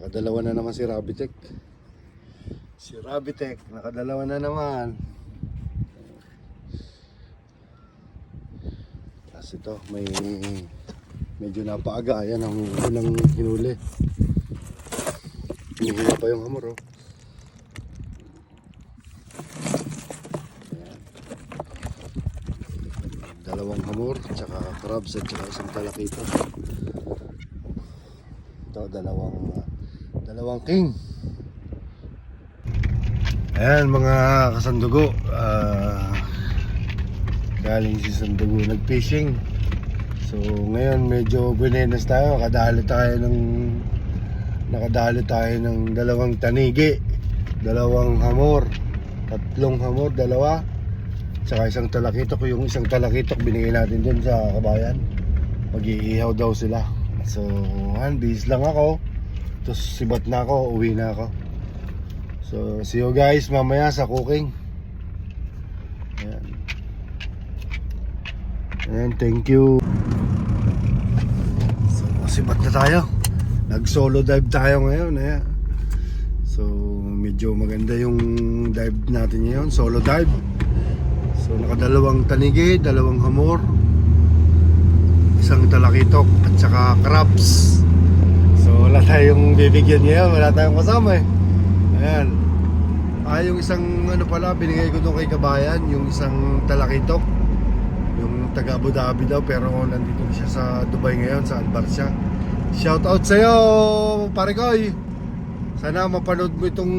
Nakadalawa na naman si Rabitek. Si Rabitek, nakadalawa na naman. Tapos ito, may medyo napaaga. Ayan ang unang hinuli. Hinihila pa yung hamor, oh. Ayan. Dalawang hamor, tsaka crabs at tsaka isang talakito. Ito, dalawang king. Ayan mga kasandugo, galing si Sandugo nag-fishing. So ngayon medyo binenas tayo, nakadali tayo ng dalawang tanigi, dalawang hamor, tatlong hamor, dalawa, tsaka isang talakitok. Yung isang talakitok binigay natin dun sa kabayan, mag-iihaw daw sila. So bis lang ako, tapos sibat na ako, uwi na ako. So see you guys mamaya sa cooking. Ayan. Ayan, thank you. So sibat na tayo, nag solo dive tayo ngayon. Ayan. So medyo maganda yung dive natin ngayon, solo dive. So nakadalawang tanigi, dalawang hamor, isang talakitok at saka crabs. So wala tayong bibigyan ngayon, wala tayong kasama eh. Ayan. Yung isang ano pala, binigay ko doon kay kabayan, yung isang talakitok, yung taga Abu Dhabi daw, pero nandito siya sa Dubai ngayon, sa Albar siya. Shout out sa'yo, pare koy. Sana mapanood mo itong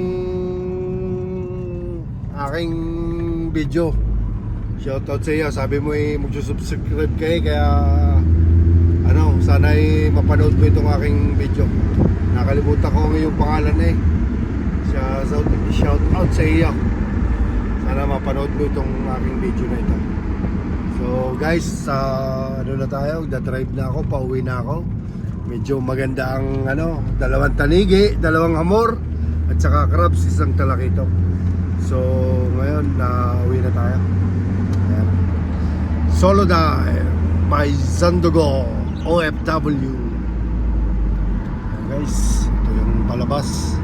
aking video. Shout out sa'yo, sabi mo mag-subscribe kayo, kaya ano, sana mapanood mo itong aking video. Nakalimutan ko yung pangalan eh. Shout out sa iyo. Sana mapanood mo itong aking video na ito. So guys, ano na tayo, da-drive na ako, pauwi na ako. Medyo maganda ang ano, dalawang tanigi, dalawang hamor, at saka crabs, isang talakitok. So ngayon, uwi na tayo. Ayan. Solo dive by Sandugo OFW. Ayan guys, ito yung palabas.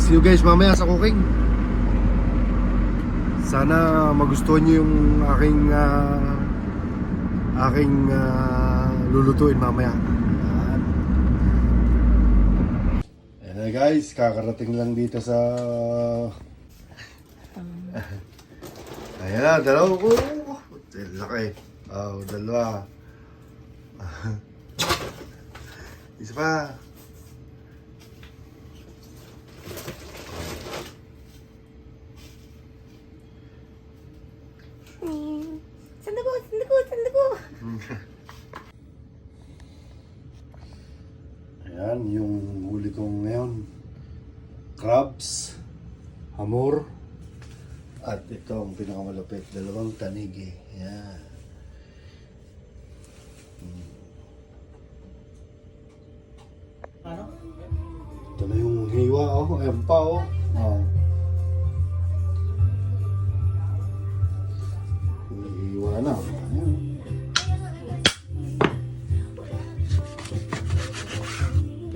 See you guys mamaya sa cooking. Sana magustuhan nyo yung aking lulutuin mamaya. Ayan na guys, kakarating lang dito sa ayan na, dalawa ko. Laki. Oh, dalawa. Isa pa. Sandugo. Ayan, yung huli kong ngayon, crabs, hamor, at ito ang pinakamalapit, dalawang tanigi. Ayan. Ito na yung hiwa, oh. Ayan pa, oh. Oh. Hiwa na. Ayan.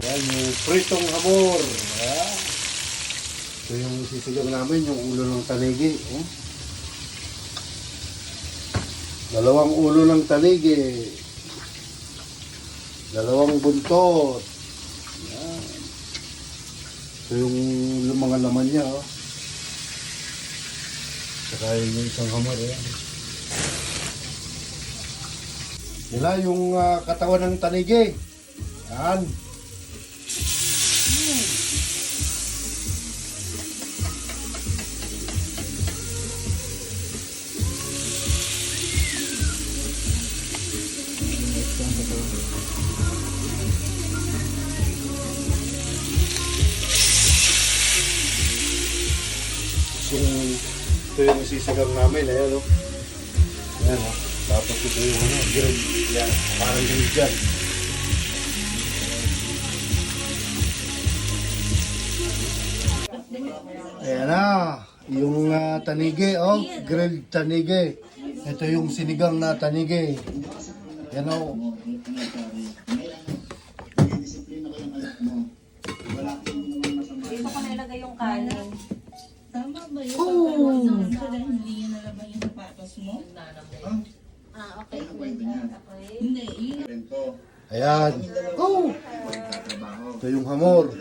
Ayan yung pritong hamor. Ayan. Ito yung sisigaw namin, yung ulo ng tanigi. Oh. Dalawang ulo ng tanigi. Dalawang buntot. Ayan. Ito yung mga laman niya. Oh. Saka yung isang hamor. Ayan. Yan yung katawan ng tanigi. Yan. Ito yung sisigang namin. Ayan, oh. Ayan, oh. Tapos ito yung ano, grilled. Yan, parang grilled dyan. Ayan na, yung tanige, oh, grilled tanige. Ito yung sinigang na tanige. Yan, oh. Dito ko nilagay yung kanin. Tama ba yun? Oh! Pag hindi niya nalabang yung sapatos mo? Ah, okay. Hindi, yun. Ayan. Oh! Ito yung hamor.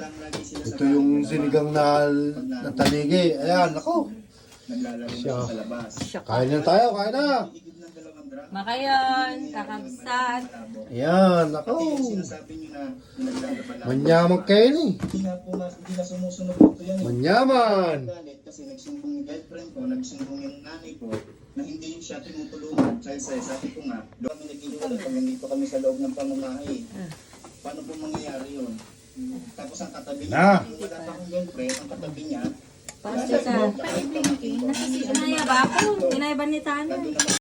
Ito yung sinigang na tanige. Ayan, ako. Siya. Kain na tayo, kain na. Makayon, kakabsat. Ayan, ako. Manyaman kayo ni. Hindi na sumusunod ito yan. Manyaman. Galit kasi nagsumbong yung girlfriend ko, nagsumbong yung nanay ko na hindi yung siya tinutulungan. Kasi sabi ko nga, doon kami nag-iwala pag nandito kami sa loob ng pamamahay. Paano po mangyayari yun? Tapos ang katabi niya, yung wala pa akong girlfriend, ang katabi niya, Pasok ka. Inaya ba ako? Inaya ba ni Tana? nandun naman